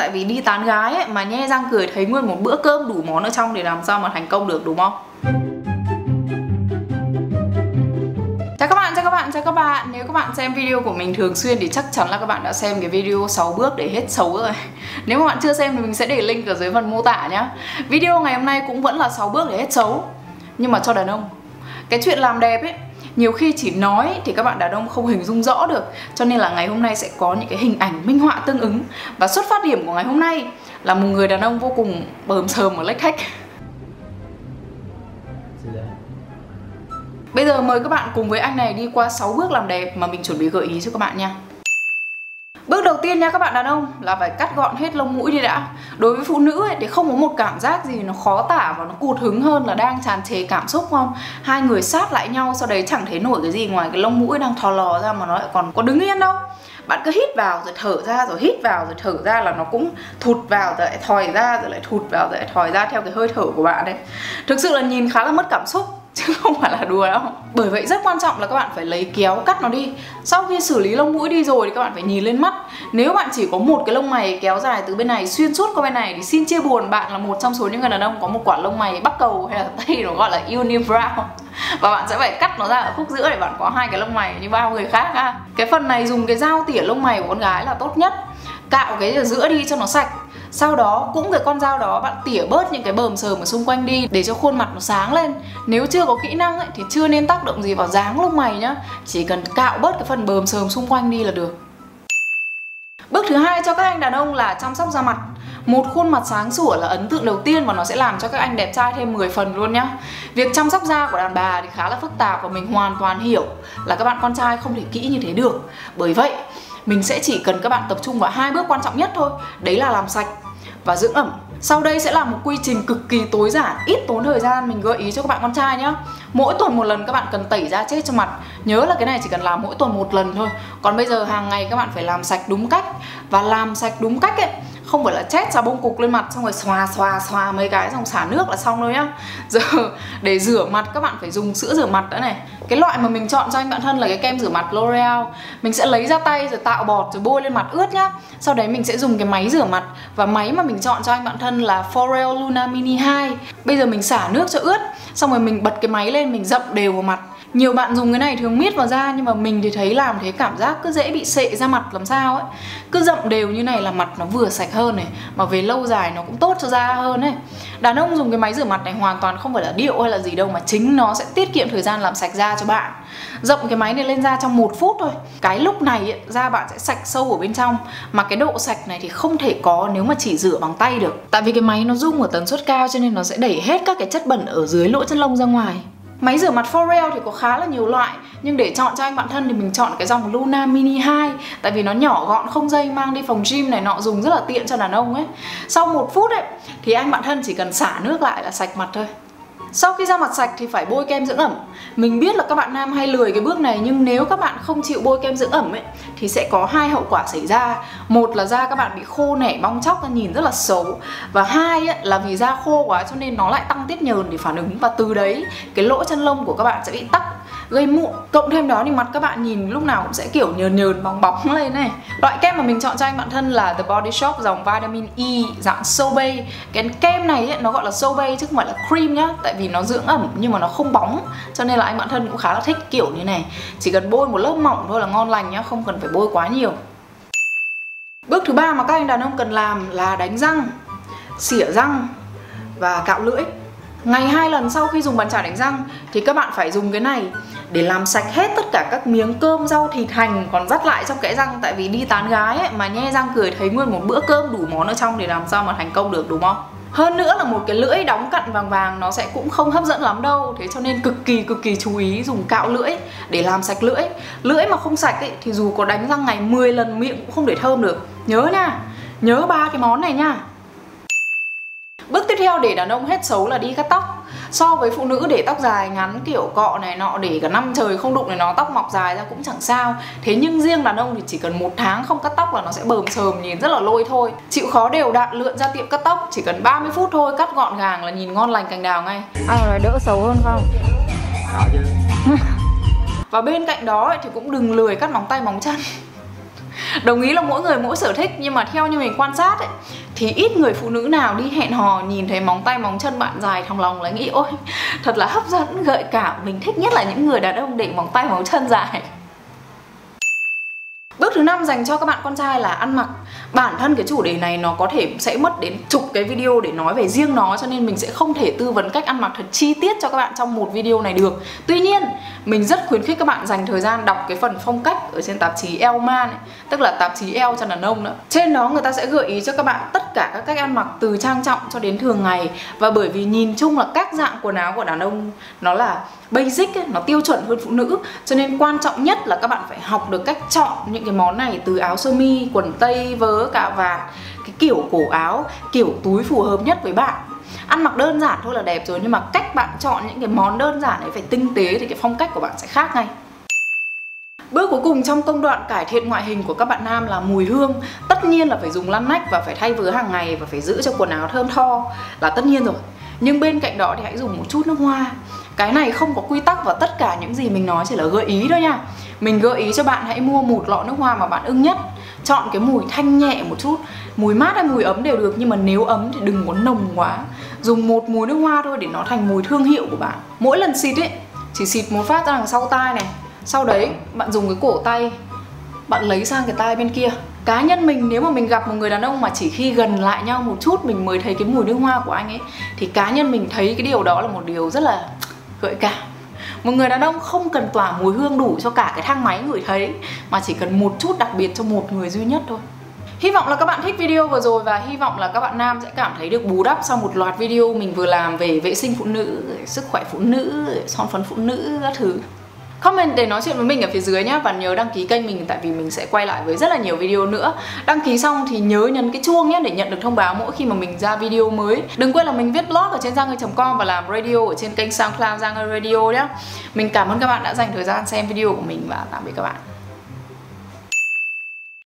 tại vì đi tán gái ấy, mà nhe răng cười thấy nguyên một bữa cơm đủ món ở trong thì làm sao mà thành công được, đúng không? Chào các bạn. Nếu các bạn xem video của mình thường xuyên thì chắc chắn là các bạn đã xem cái video 6 bước để hết xấu rồi. Nếu mà bạn chưa xem thì mình sẽ để link ở dưới phần mô tả nhá. Video ngày hôm nay cũng vẫn là 6 bước để hết xấu, nhưng mà cho đàn ông. Cái chuyện làm đẹp ấy, nhiều khi chỉ nói thì các bạn đàn ông không hình dung rõ được. Cho nên là ngày hôm nay sẽ có những cái hình ảnh minh họa tương ứng. Và xuất phát điểm của ngày hôm nay là một người đàn ông vô cùng bờm sờm và lếch thếch. Bây giờ mời các bạn cùng với anh này đi qua 6 bước làm đẹp mà mình chuẩn bị gợi ý cho các bạn nha. Bước đầu tiên nha các bạn đàn ông là phải cắt gọn hết lông mũi đi đã. Đối với phụ nữ ấy, thì không có một cảm giác gì nó khó tả và nó cụt hứng hơn là đang tràn trề cảm xúc không? Hai người sát lại nhau, sau đấy chẳng thấy nổi cái gì ngoài cái lông mũi đang thò lò ra mà nó lại còn có đứng yên đâu. Bạn cứ hít vào rồi thở ra, rồi hít vào rồi thở ra là nó cũng thụt vào rồi lại thòi ra, rồi lại thụt vào rồi lại thòi ra theo cái hơi thở của bạn đấy. Thực sự là nhìn khá là mất cảm xúc chứ không phải là đùa đâu. Bởi vậy rất quan trọng là các bạn phải lấy kéo cắt nó đi. Sau khi xử lý lông mũi đi rồi thì các bạn phải nhìn lên mắt. Nếu bạn chỉ có một cái lông mày kéo dài từ bên này xuyên suốt qua bên này thì xin chia buồn, bạn là một trong số những người đàn ông có một quả lông mày bắc cầu hay là Tây nó gọi là unibrow. Và bạn sẽ phải cắt nó ra ở khúc giữa để bạn có hai cái lông mày như bao người khác ha. Cái phần này dùng cái dao tỉa lông mày của con gái là tốt nhất. Cạo cái ở giữa đi cho nó sạch. Sau đó cũng cái con dao đó bạn tỉa bớt những cái bờm sờm ở xung quanh đi để cho khuôn mặt nó sáng lên. Nếu chưa có kỹ năng ấy, thì chưa nên tác động gì vào dáng lông mày nhá. Chỉ cần cạo bớt cái phần bờm sờm xung quanh đi là được. Bước thứ hai cho các anh đàn ông là chăm sóc da mặt. Một khuôn mặt sáng sủa là ấn tượng đầu tiên và nó sẽ làm cho các anh đẹp trai thêm 10 phần luôn nhá. Việc chăm sóc da của đàn bà thì khá là phức tạp và mình hoàn toàn hiểu là các bạn con trai không thể kỹ như thế được. Bởi vậy mình sẽ chỉ cần các bạn tập trung vào hai bước quan trọng nhất thôi. Đấy là làm sạch và dưỡng ẩm. Sau đây sẽ là một quy trình cực kỳ tối giản, ít tốn thời gian mình gợi ý cho các bạn con trai nhá. Mỗi tuần một lần các bạn cần tẩy da chết cho mặt. Nhớ là cái này chỉ cần làm mỗi tuần một lần thôi. Còn bây giờ hàng ngày các bạn phải làm sạch đúng cách. Và làm sạch đúng cách ấy, không phải là chét xà bông cục lên mặt xong rồi xòa mấy cái xong xả nước là xong rồi nhá. Giờ để rửa mặt các bạn phải dùng sữa rửa mặt đã này. Cái loại mà mình chọn cho anh bạn thân là cái kem rửa mặt L'Oreal. Mình sẽ lấy ra tay rồi tạo bọt rồi bôi lên mặt ướt nhá. Sau đấy mình sẽ dùng cái máy rửa mặt. Và máy mà mình chọn cho anh bạn thân là Foreo Luna Mini 2. Bây giờ mình xả nước cho ướt. Xong rồi mình bật cái máy lên, mình dậm đều vào mặt. Nhiều bạn dùng cái này thường miết vào da, nhưng mà mình thì thấy làm thế cảm giác cứ dễ bị sệ da mặt làm sao ấy. Cứ dậm đều như này là mặt nó vừa sạch hơn này, mà về lâu dài nó cũng tốt cho da hơn ấy. Đàn ông dùng cái máy rửa mặt này hoàn toàn không phải là điệu hay là gì đâu, mà chính nó sẽ tiết kiệm thời gian làm sạch da cho bạn. Dậm cái máy này lên da trong 1 phút thôi. Cái lúc này ấy, da bạn sẽ sạch sâu ở bên trong. Mà cái độ sạch này thì không thể có nếu mà chỉ rửa bằng tay được. Tại vì cái máy nó rung ở tần suất cao cho nên nó sẽ đẩy hết các cái chất bẩn ở dưới lỗ chân lông ra ngoài. Máy rửa mặt Foreo thì có khá là nhiều loại, nhưng để chọn cho anh bạn thân thì mình chọn cái dòng Luna Mini 2. Tại vì nó nhỏ gọn không dây, mang đi phòng gym này nọ dùng rất là tiện cho đàn ông ấy. Sau 1 phút ấy thì anh bạn thân chỉ cần xả nước lại là sạch mặt thôi. Sau khi da mặt sạch thì phải bôi kem dưỡng ẩm. Mình biết là các bạn nam hay lười cái bước này, nhưng nếu các bạn không chịu bôi kem dưỡng ẩm ấy thì sẽ có hai hậu quả xảy ra. Một là da các bạn bị khô nẻ bong tróc, nhìn rất là xấu. Và hai ấy, là vì da khô quá cho nên nó lại tăng tiết nhờn để phản ứng. Và từ đấy cái lỗ chân lông của các bạn sẽ bị tắc, gây mụn. Cộng thêm đó thì mặt các bạn nhìn lúc nào cũng sẽ kiểu nhờn bóng bóng lên này. Loại kem mà mình chọn cho anh bạn thân là The Body Shop dòng Vitamin E dạng sorbet. Cái kem này ấy, nó gọi là sorbet chứ không phải là cream nhá. Tại vì nó dưỡng ẩm nhưng mà nó không bóng, cho nên là anh bạn thân cũng khá là thích kiểu như này. Chỉ cần bôi một lớp mỏng thôi là ngon lành nhá, không cần phải bôi quá nhiều. Bước thứ ba mà các anh đàn ông cần làm là đánh răng, xỉa răng và cạo lưỡi. Ngày 2 lần sau khi dùng bàn chải đánh răng thì các bạn phải dùng cái này để làm sạch hết tất cả các miếng cơm, rau, thịt, hành còn dắt lại trong kẽ răng. Tại vì đi tán gái ấy, mà nhe răng cười thấy nguyên một bữa cơm đủ món ở trong thì làm sao mà thành công được, đúng không? Hơn nữa là một cái lưỡi đóng cặn vàng vàng nó sẽ cũng không hấp dẫn lắm đâu. Thế cho nên cực kỳ chú ý dùng cạo lưỡi để làm sạch lưỡi. Lưỡi mà không sạch ấy, thì dù có đánh răng ngày 10 lần miệng cũng không để thơm được. Nhớ nha, nhớ 3 cái món này nha. Bước tiếp theo để đàn ông hết xấu là đi cắt tóc. So với phụ nữ để tóc dài ngắn kiểu cọ này nọ để cả năm trời không đụng này nó tóc mọc dài ra cũng chẳng sao. Thế nhưng riêng đàn ông thì chỉ cần 1 tháng không cắt tóc là nó sẽ bờm sờm, nhìn rất là lôi thôi. Chịu khó đều đặn lượn ra tiệm cắt tóc, chỉ cần 30 phút thôi, cắt gọn gàng là nhìn ngon lành cành đào ngay. Ai nói đỡ xấu hơn không? Và bên cạnh đó thì cũng đừng lười cắt móng tay móng chân. Đồng ý là mỗi người mỗi sở thích, nhưng mà theo như mình quan sát ấy, thì ít người phụ nữ nào đi hẹn hò nhìn thấy móng tay móng chân bạn dài trong lòng là nghĩ ôi thật là hấp dẫn, gợi cảm. Mình thích nhất là những người đàn ông để móng tay móng chân dài. Bước thứ 5 dành cho các bạn con trai là ăn mặc. Bản thân cái chủ đề này nó có thể sẽ mất đến chục cái video để nói về riêng nó, cho nên mình sẽ không thể tư vấn cách ăn mặc thật chi tiết cho các bạn trong một video này được. Tuy nhiên, mình rất khuyến khích các bạn dành thời gian đọc cái phần phong cách ở trên tạp chí Elle Man ấy, tức là tạp chí Elle cho đàn ông đó. Trên đó người ta sẽ gợi ý cho các bạn tất cả các cách ăn mặc từ trang trọng cho đến thường ngày. Và bởi vì nhìn chung là các dạng quần áo của đàn ông nó là basic ấy, nó tiêu chuẩn hơn phụ nữ, cho nên quan trọng nhất là các bạn phải học được cách chọn những cái món này, từ áo sơ mi, quần tây, vớ, cà vạt, cái kiểu cổ áo, kiểu túi phù hợp nhất với bạn. Ăn mặc đơn giản thôi là đẹp rồi, nhưng mà cách bạn chọn những cái món đơn giản ấy phải tinh tế thì cái phong cách của bạn sẽ khác ngay. Bước cuối cùng trong công đoạn cải thiện ngoại hình của các bạn nam là mùi hương. Tất nhiên là phải dùng lăn nách và phải thay vớ hàng ngày và phải giữ cho quần áo thơm tho là tất nhiên rồi. Nhưng bên cạnh đó thì hãy dùng một chút nước hoa. Cái này không có quy tắc và tất cả những gì mình nói chỉ là gợi ý thôi nha. Mình gợi ý cho bạn hãy mua một lọ nước hoa mà bạn ưng nhất. Chọn cái mùi thanh nhẹ một chút, mùi mát hay mùi ấm đều được, nhưng mà nếu ấm thì đừng có nồng quá. Dùng một mùi nước hoa thôi để nó thành mùi thương hiệu của bạn. Mỗi lần xịt ấy, chỉ xịt một phát ra đằng sau tai này. Sau đấy bạn dùng cái cổ tay, bạn lấy sang cái tai bên kia. Cá nhân mình, nếu mà mình gặp một người đàn ông mà chỉ khi gần lại nhau một chút mình mới thấy cái mùi nước hoa của anh ấy, thì cá nhân mình thấy cái điều đó là một điều rất là gợi cảm. Một người đàn ông không cần tỏa mùi hương đủ cho cả cái thang máy ngửi thấy, mà chỉ cần một chút đặc biệt cho một người duy nhất thôi. Hy vọng là các bạn thích video vừa rồi và hy vọng là các bạn nam sẽ cảm thấy được bù đắp sau một loạt video mình vừa làm về vệ sinh phụ nữ, sức khỏe phụ nữ, son phấn phụ nữ, các thứ. Comment để nói chuyện với mình ở phía dưới nhé. Và nhớ đăng ký kênh mình, tại vì mình sẽ quay lại với rất là nhiều video nữa. Đăng ký xong thì nhớ nhấn cái chuông nhé để nhận được thông báo mỗi khi mà mình ra video mới. Đừng quên là mình viết blog ở trên giangơi.com và làm radio ở trên kênh SoundCloud Giang Ngơi Radio nhé. Mình cảm ơn các bạn đã dành thời gian xem video của mình và tạm biệt các bạn.